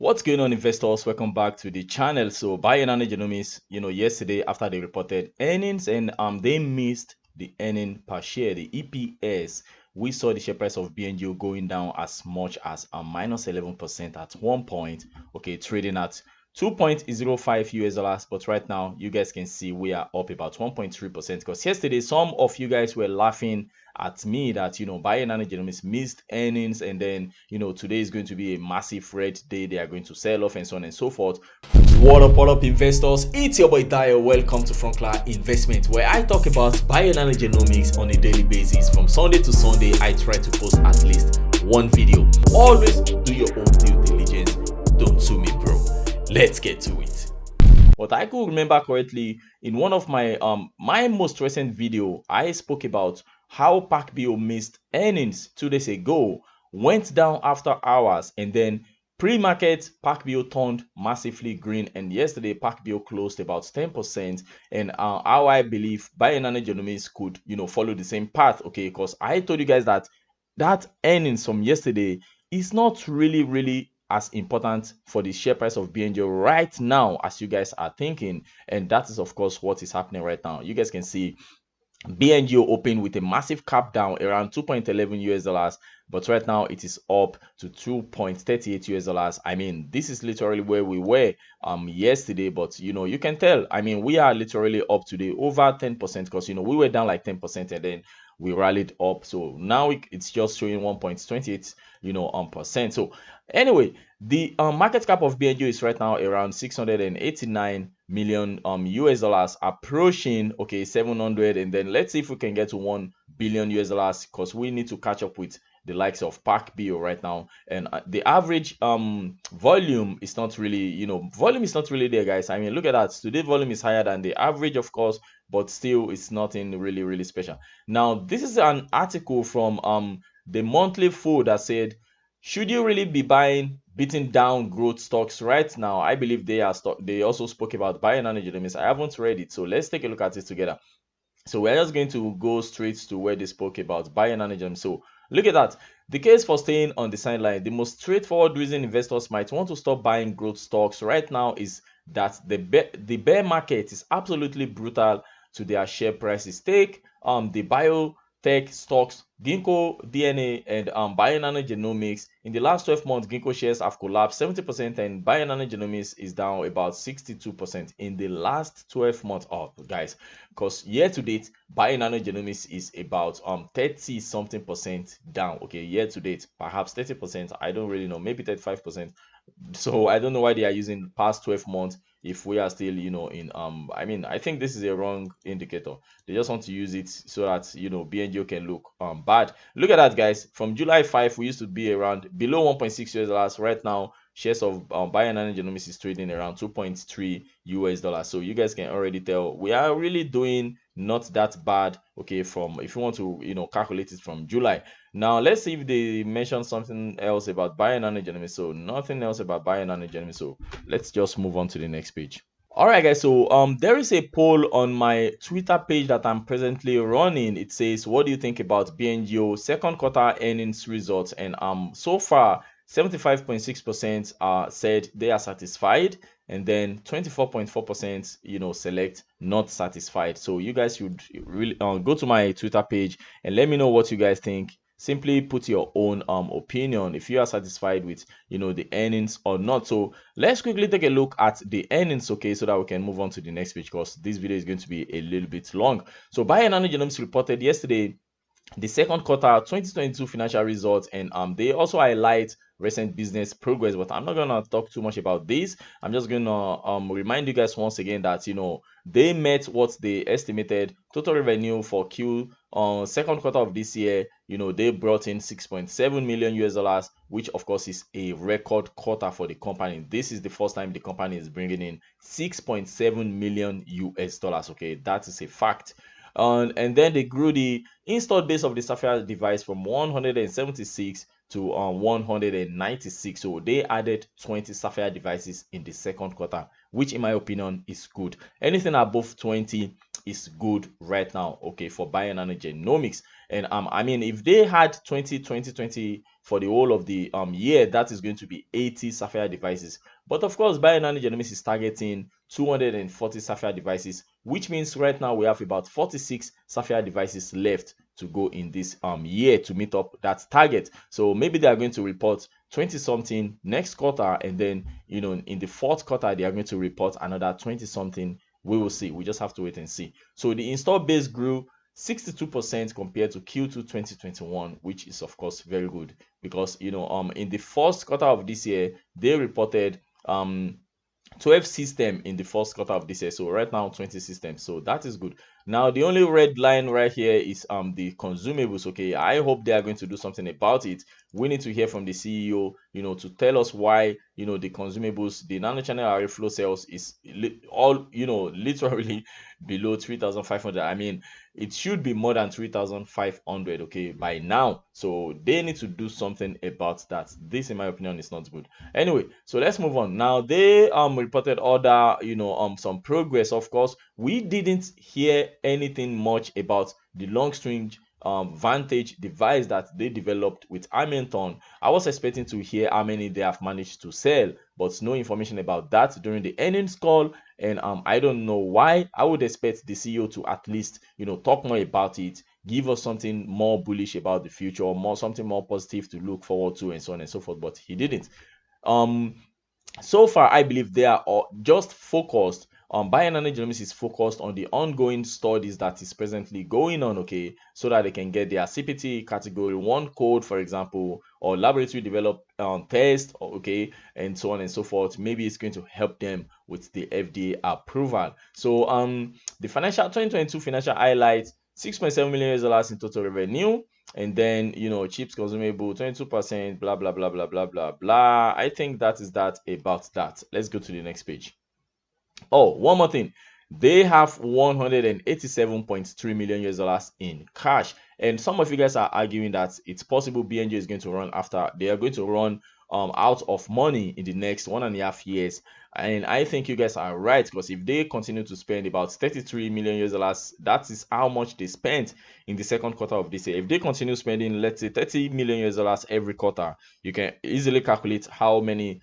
What's going on, investors? Welcome back to the channel. So Bionano Genomics, yesterday after they reported earnings and they missed the earning per share, the EPS. We saw the share price of BNGO going down as much as minus 11% at one point. Okay, trading at 2.05 US dollars, but right now you guys can see we are up about 1.3% because yesterday some of you guys were laughing at me that Bionano Genomics missed earnings, and then today is going to be a massive red day, they are going to sell off and so on and so forth. What up investors, it's your boy Dayo. Welcome to Frunkla Investment, where I talk about Bionano Genomics on a daily basis. From Sunday to Sunday I try to post at least one video. Always do your own due diligence, don't sue me bro. Let's get to it. But I could remember correctly, in one of my my most recent video, I spoke about how Pac Bio missed earnings 2 days ago, went down after hours, and then pre-market Pac Bio turned massively green, and yesterday Pac Bio closed about 10%. And how I believe Bionano Genomics could follow the same path, okay? Because I told you guys that earnings from yesterday is not really as important for the share price of BNG right now as you guys are thinking, and that is of course what is happening right now. You guys can see BNGO opened with a massive cap down around 2.11 US dollars, but right now it is up to 2.38 US dollars. I mean, this is literally where we were yesterday, but you can tell, I mean, we are literally up today over 10% because we were down like 10% and then we rallied up. So now it's just showing 1.28 percent. So anyway, the market cap of BNG is right now around 689 million US dollars, approaching 700, and then let's see if we can get to 1 billion US dollars, because we need to catch up with the likes of Pac Bio right now. And the average volume is not really volume is not really there, guys. I mean, look at that. Today volume is higher than the average, of course, but still it's nothing really special. Now this is an article from the monthly food that said, should you really be buying beating down growth stocks right now? I believe they also spoke about Bionano Genomics. I haven't read it, so let's take a look at it together. So we're just going to go straight to where they spoke about Bionano Genomics. So look at that. The case for staying on the sideline. The most straightforward reason investors might want to stop buying growth stocks right now is that the bear market is absolutely brutal to their share prices. Take the biotech stocks Ginkgo DNA and Bionano Genomics. In the last 12 months, Ginkgo shares have collapsed 70% and Bionano Genomics is down about 62% in the last 12 months. Oh, guys, because year to date, Bionano Genomics is about 30 something percent down. Okay, year to date, perhaps 30%. I don't really know, maybe 35%. So I don't know why they are using past 12 months if we are still in I mean, I think this is a wrong indicator. They just want to use it so that BNGO can look bad. Look at that, guys. From July 5 we used to be around below 1.6 US dollars. Right now shares of Bionano Genomics is trading around 2.3 US dollars. So you guys can already tell we are really doing not that bad, okay, from if you want to calculate it from July. Now let's see if they mention something else about Bionano Genomics. So nothing else about Bionano Genomics, so let's just move on to the next page. All right, guys, so there is a poll on my Twitter page that I'm presently running. It says, what do you think about BNGO second quarter earnings results? And so far 75.6% said they are satisfied, and then 24.4% select not satisfied. So you guys should really go to my Twitter page and let me know what you guys think. Simply put your own opinion if you are satisfied with the earnings or not. So let's quickly take a look at the earnings, okay, so that we can move on to the next page, because this video is going to be a little bit long. So Bionano Genomics reported yesterday the second quarter 2022 financial results, and they also highlight recent business progress, but I'm not gonna talk too much about this. I'm just gonna remind you guys once again that they met what they estimated total revenue for second quarter of this year. They brought in 6.7 million US dollars, which of course is a record quarter for the company. This is the first time the company is bringing in 6.7 million US dollars. Okay, that is a fact. And then they grew the installed base of the Sapphire device from 176 to 196. So they added 20 Sapphire devices in the second quarter, which in my opinion is good. Anything above 20 is good right now, okay, for Bionano Genomics. And I mean, if they had 20 for the whole of the year, that is going to be 80 Sapphire devices. But of course, Bionano Genomics is targeting 240 Sapphire devices, which means right now we have about 46 Sapphire devices left to go in this year to meet up that target. So maybe they are going to report 20 something next quarter, and then in the fourth quarter they are going to report another 20 something. We will see. We just have to wait and see. So the install base grew 62% compared to Q2 2021, which is of course very good, because in the first quarter of this year they reported 12 system in the first quarter of this year. So right now 20 systems. So that is good. Now the only red line right here is the consumables. Okay, I hope they are going to do something about it. We need to hear from the CEO, to tell us why the consumables, the nanochannel array flow cells is all literally below 3,500. I mean, it should be more than 3,500, okay, by now. So they need to do something about that. This, in my opinion, is not good. Anyway, so let's move on. Now they reported other some progress. Of course, we didn't hear anything much about the long range vantage device that they developed with Hamilton. I was expecting to hear how many they have managed to sell, but no information about that during the earnings call. And I don't know why. I would expect the CEO to at least talk more about it, give us something more bullish about the future, or something more positive to look forward to, and so on and so forth, but he didn't. um so far I believe they are just focused Bionano Genomics is focused on the ongoing studies that is presently going on, okay, so that they can get their CPT category 1 code, for example, or laboratory developed test, okay, and so on and so forth. Maybe it's going to help them with the FDA approval. So the financial 2022 financial highlights: $6.7 million in total revenue, and then chips consumable 22%, blah blah blah blah blah blah blah. I think that is that about that. Let's go to the next page. Oh, one more thing. They have 187.3 million US dollars in cash. And some of you guys are arguing that it's possible BNG is going to run after. They are going to run out of money in the next 1.5 years. And I think you guys are right, because if they continue to spend about 33 million US dollars, that is how much they spent in the second quarter of this year. If they continue spending, let's say, 30 million US dollars every quarter, you can easily calculate how many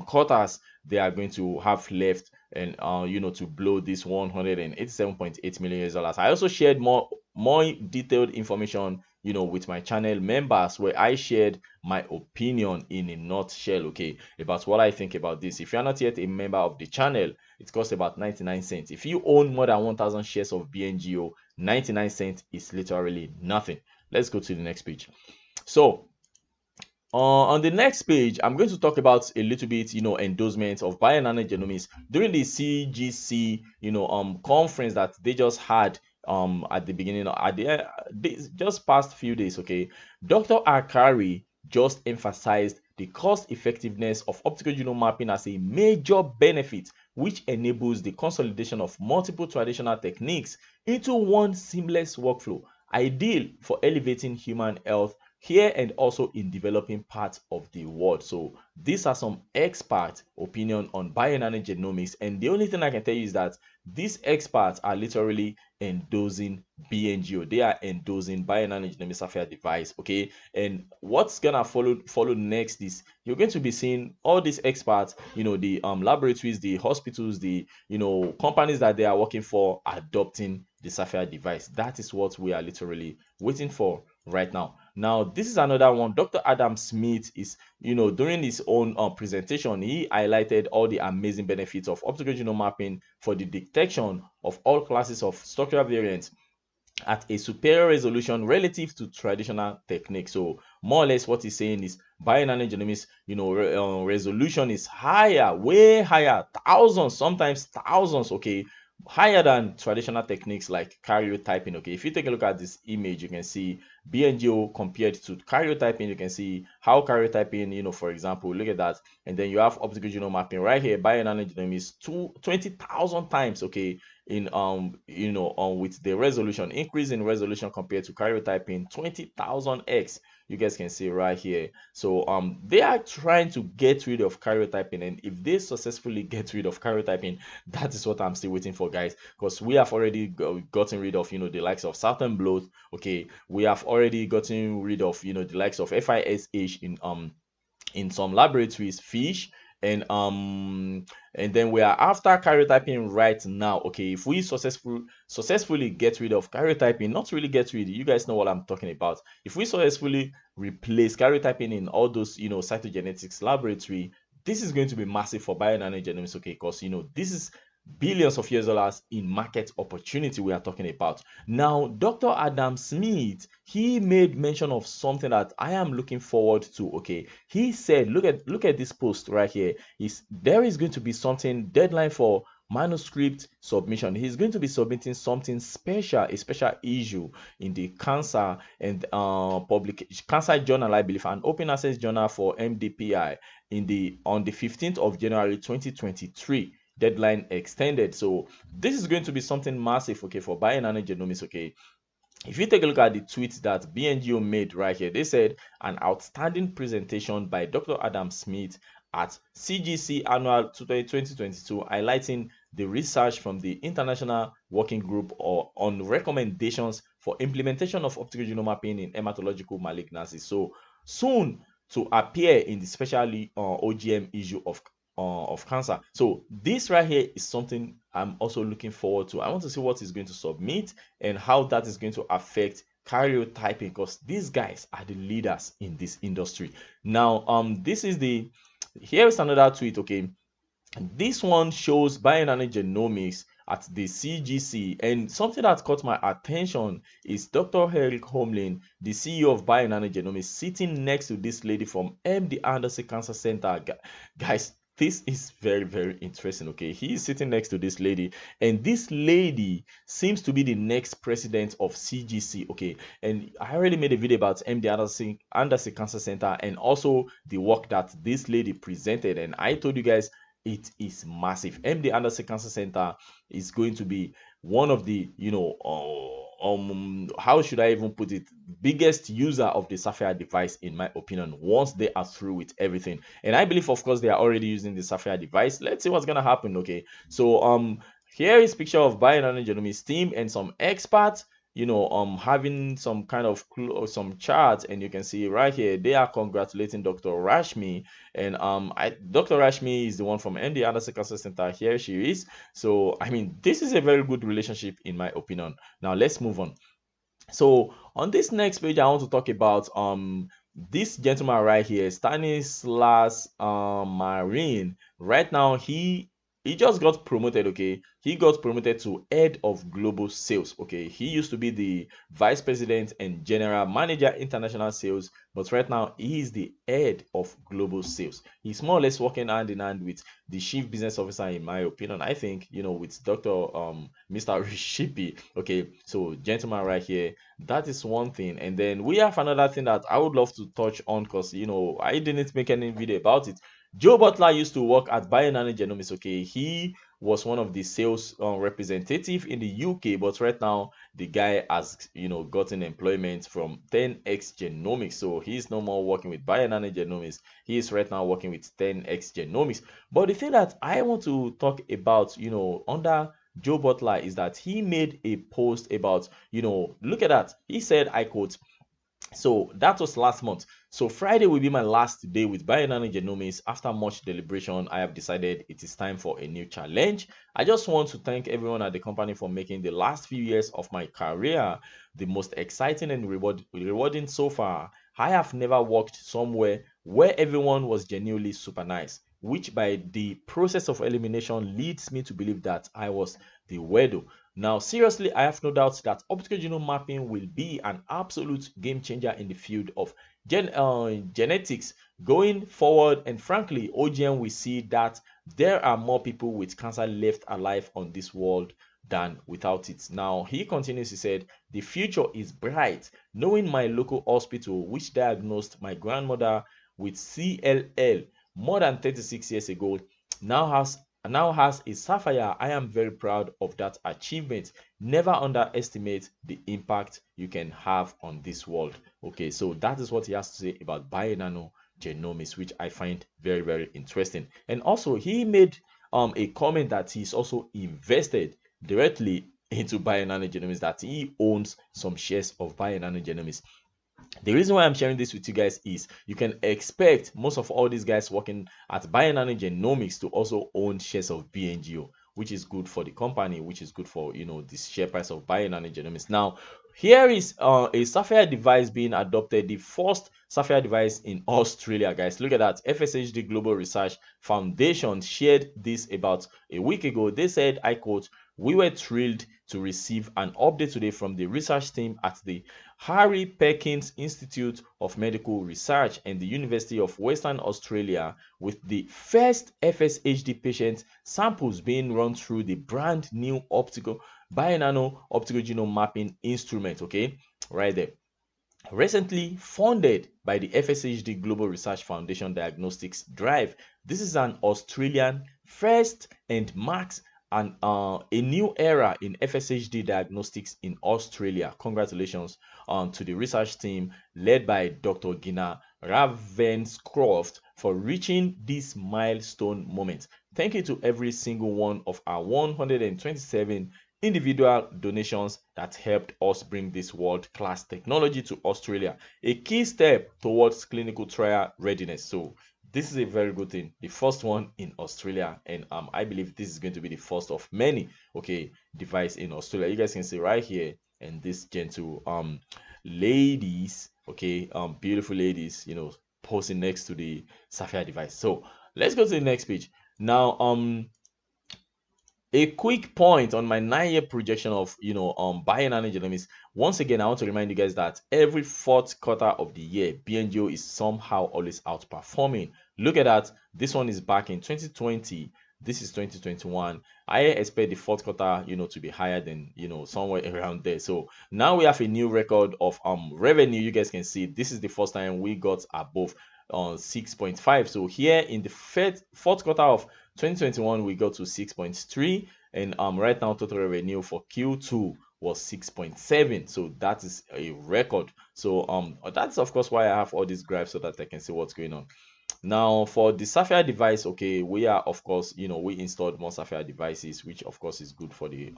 quarters they are going to have left, and to blow this 187.8 million US dollars. I also shared more detailed information with my channel members, where I shared my opinion in a nutshell, okay, about what I think about this. If you're not yet a member of the channel, it costs about 99 cents. If you own more than 1,000 shares of BNGO, 99 cents is literally nothing. Let's go to the next page. So on the next page, I'm going to talk about a little bit, endorsement of Bionano Genomics during the CGC, conference that they just had at the beginning, just past few days. Okay, Dr. Akari just emphasized the cost effectiveness of optical genome mapping as a major benefit, which enables the consolidation of multiple traditional techniques into one seamless workflow, ideal for elevating human health here and also in developing parts of the world. So these are some expert opinion on Bionano Genomics, and the only thing I can tell you is that these experts are literally endorsing BNGO. They are endorsing Bionano Genomics Sapphire device, okay? And what's gonna follow next is you're going to be seeing all these experts, the laboratories, the hospitals, the companies that they are working for, adopting the Sapphire device. That is what we are literally waiting for right now. Now, this is another one. Dr. Adam Smith is, during his own presentation, he highlighted all the amazing benefits of optical genome mapping for the detection of all classes of structural variants at a superior resolution relative to traditional techniques. So more or less what he's saying is Bionano Genomics, resolution is higher, way higher, thousands, sometimes thousands, okay, higher than traditional techniques like karyotyping. Okay, if you take a look at this image, you can see BNGO compared to karyotyping. You can see how karyotyping, for example, look at that, and then you have optical genome mapping right here. Bionano Genomics 20,000 times, okay, in with the resolution increase in resolution compared to karyotyping 20,000x. you guys can see right here. So they are trying to get rid of karyotyping, and if they successfully get rid of karyotyping, that is what I'm still waiting for, guys, because we have already gotten rid of the likes of Southern blot. Okay, we have already gotten rid of the likes of FISH in some laboratories, fish, and then we are after karyotyping right now. Okay, if we successfully get rid of karyotyping, not really get rid, you guys know what I'm talking about. If we successfully replace karyotyping in all those cytogenetics laboratory, this is going to be massive for Bionano Genomics. Okay, because this is billions of US dollars in market opportunity we are talking about. Now, Dr. Adam Smith, he made mention of something that I am looking forward to. Okay, he said, look at this post right here. There is going to be something deadline for manuscript submission. He's going to be submitting something special, a special issue in the cancer and public cancer journal, I believe, an open access journal for MDPI on the 15th of January 2023. Deadline extended. So this is going to be something massive, okay, for Bionano Genomics. Okay, if you take a look at the tweet that Bngo made right here, they said an outstanding presentation by Dr. Adam Smith at CGC Annual 2022, highlighting the research from the International Working Group on recommendations for implementation of optical genome mapping in hematological malignancies. So soon to appear in the specially OGM issue of cancer. So this right here is something I'm also looking forward to. I want to see what is going to submit and how that is going to affect karyotyping, because these guys are the leaders in this industry. Now, here is another tweet. Okay, this one shows Bionano Genomics at the CGC, and something that caught my attention is Dr. Eric Homlin, the CEO of Bionano Genomics, sitting next to this lady from MD Anderson Cancer Center. Guys, this is very, very interesting. Okay, he is sitting next to this lady, and this lady seems to be the next president of CGC. Okay, and I already made a video about MD Anderson Cancer Center and also the work that this lady presented, and I told you guys it is massive. MD Anderson Cancer Center is going to be one of the, how should I even put it, biggest user of the Sapphire device, in my opinion, once they are through with everything. And I believe, of course, they are already using the Sapphire device. Let's see what's gonna happen. Okay, so here is picture of Bionano Genomics team and some experts, having some kind of some charts, and you can see right here they are congratulating Dr. Rashmi, and Dr. Rashmi is the one from MD Anderson Cancer Center. Here she is. So I mean, this is a very good relationship in my opinion. Now let's move on. So on this next page, I want to talk about this gentleman right here, Stanislas Marine. Right now, he just got promoted. Okay, he got promoted to head of global sales. Okay, he used to be the vice president and general manager international sales, but right now he is the head of global sales. He's more or less working hand in hand with the chief business officer, in my opinion. I think, with Dr. Mr. Rishipi. Okay, so gentleman right here, that is one thing. And then we have another thing that I would love to touch on, because I didn't make any video about it. Joe Butler used to work at Bionano Genomics. Okay, he was one of the sales representative in the UK, but right now the guy has gotten employment from 10x Genomics, so he's no more working with Bionano Genomics. He is right now working with 10x Genomics. But the thing that I want to talk about, under Joe Butler, is that he made a post about, look at that. He said, I quote, so that was last month. So Friday will be my last day with Bionano Genomics. After much deliberation, I have decided it is time for a new challenge. I just want to thank everyone at the company for making the last few years of my career the most exciting and rewarding so far. I have never worked somewhere where everyone was genuinely super nice, which by the process of elimination leads me to believe that I was the weirdo. Now, seriously, I have no doubt that optical genome mapping will be an absolute game changer in the field of genetics going forward. And frankly, OGM will see that there are more people with cancer left alive on this world than without it. Now, he continues, he said, the future is bright. Knowing my local hospital, which diagnosed my grandmother with CLL more than 36 years ago, now has now has a sapphire. I am very proud of that achievement. Never underestimate the impact you can have on this world. Okay, so that is what he has to say about Bionano Genomics, which I find very, very interesting. And also, he made a comment that he's also invested directly into Bionano Genomics, that he owns some shares of Bionano Genomics. The reason why I'm sharing this with you guys is you can expect most of all these guys working at Bionano Genomics to also own shares of BNGO, which is good for the company, which is good for the share price of Bionano Genomics. Now, here is a Sapphire device being adopted, the first Sapphire device in Australia, guys. Look at that. FSHD Global Research Foundation shared this about a week ago. They said, I quote, "We were thrilled to receive an update today from the research team at the Harry Perkins Institute of Medical Research and the University of Western Australia, with the first FSHD patient samples being run through the brand new Bionano optical genome mapping instrument." Okay, right there. Recently funded by the FSHD Global Research Foundation Diagnostics Drive. This is an Australian first and marks a new era in FSHD diagnostics in Australia. Congratulations to the research team led by Dr. Gina Ravenscroft for reaching this milestone moment. Thank you to every single one of our 127 individual donations that helped us bring this world-class technology to Australia, a key step towards clinical trial readiness. So this is a very good thing, the first one in Australia, and I believe this is going to be the first of many, okay, device in Australia. You guys can see right here, and this gentle ladies, okay, beautiful ladies, posing next to the Sapphire device. So let's go to the next page now. A quick point on my 9-year projection of Bionano Genomics. Once again, I want to remind you guys that every fourth quarter of the year, BNGO is somehow always outperforming. Look at that. This one is back in 2020. This is 2021. I expect the fourth quarter, to be higher than, somewhere around there. So now we have a new record of revenue. You guys can see this is the first time we got above 6.5. So here in the fourth quarter of 2021, we got to 6.3, and right now total revenue for Q2 was 6.7. So that is a record. So that's of course why I have all these graphs, so that I can see what's going on. Now for the Sapphire device, okay, we are of course, we installed more Sapphire devices, which of course is good for the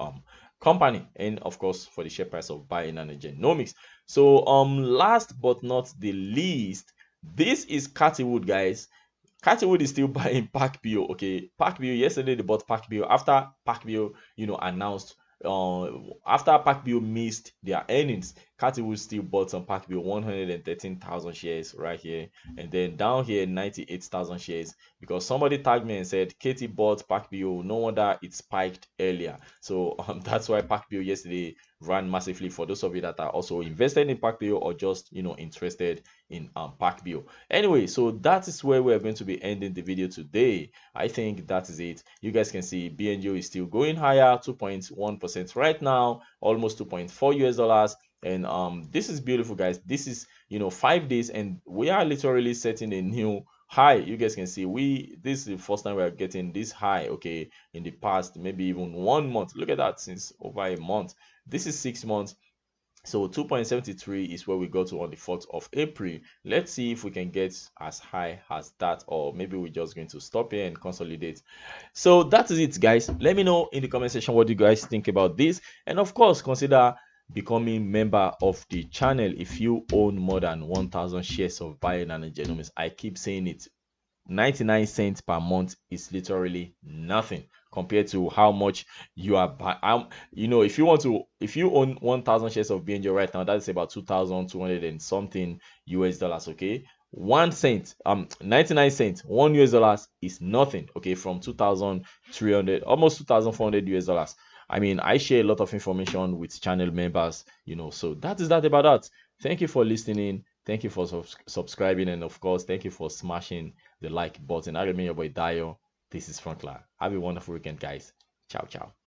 company, and of course for the share price of Bionano Genomics. So last but not the least, this is Cathywood, guys. Cathywood is still buying Pac Bio. Okay, Pac Bio, yesterday they bought Pac Bio after Pac Bio, announced after Pac Bio missed their earnings. Cathywood still bought some Pac Bio, 113,000 shares right here, and then down here 98,000 shares, because somebody tagged me and said Katie bought Pac Bio, no wonder it spiked earlier. So that's why Pac Bio yesterday ran massively. For those of you that are also invested in Pac Bio, or just interested in Pac Bio. Anyway, so that is where we're going to be ending the video today. I think that is it. You guys can see BNGO is still going higher, 2.1% right now, almost 2.4 US dollars. And this is beautiful, guys. This is 5 days, and we are literally setting a new high. You guys can see this is the first time we are getting this high, okay, in the past maybe even 1 month. Look at that, since over a month. This is 6 months. So 2.73 is where we go to on the 4th of April. Let's see if we can get as high as that, or maybe we're just going to stop here and consolidate. So that is it, guys. Let me know in the comment section what you guys think about this, and of course consider becoming member of the channel if you own more than 1,000 shares of Bionano Genomics. I keep saying it, 99 cents per month is literally nothing compared to how much you are buying. If you own 1,000 shares of BNJ right now, that's about 2,200 and something US dollars. Okay, 1 cent, 99 cents, 1 US dollars is nothing. Okay, from 2,300, almost 2,400 US dollars. I mean, I share a lot of information with channel members, so that is that about that. Thank you for listening. Thank you for subscribing, and of course, thank you for smashing the like button. I remain your boy Dayo. This is Frunkla. Have a wonderful weekend, guys. Ciao, ciao.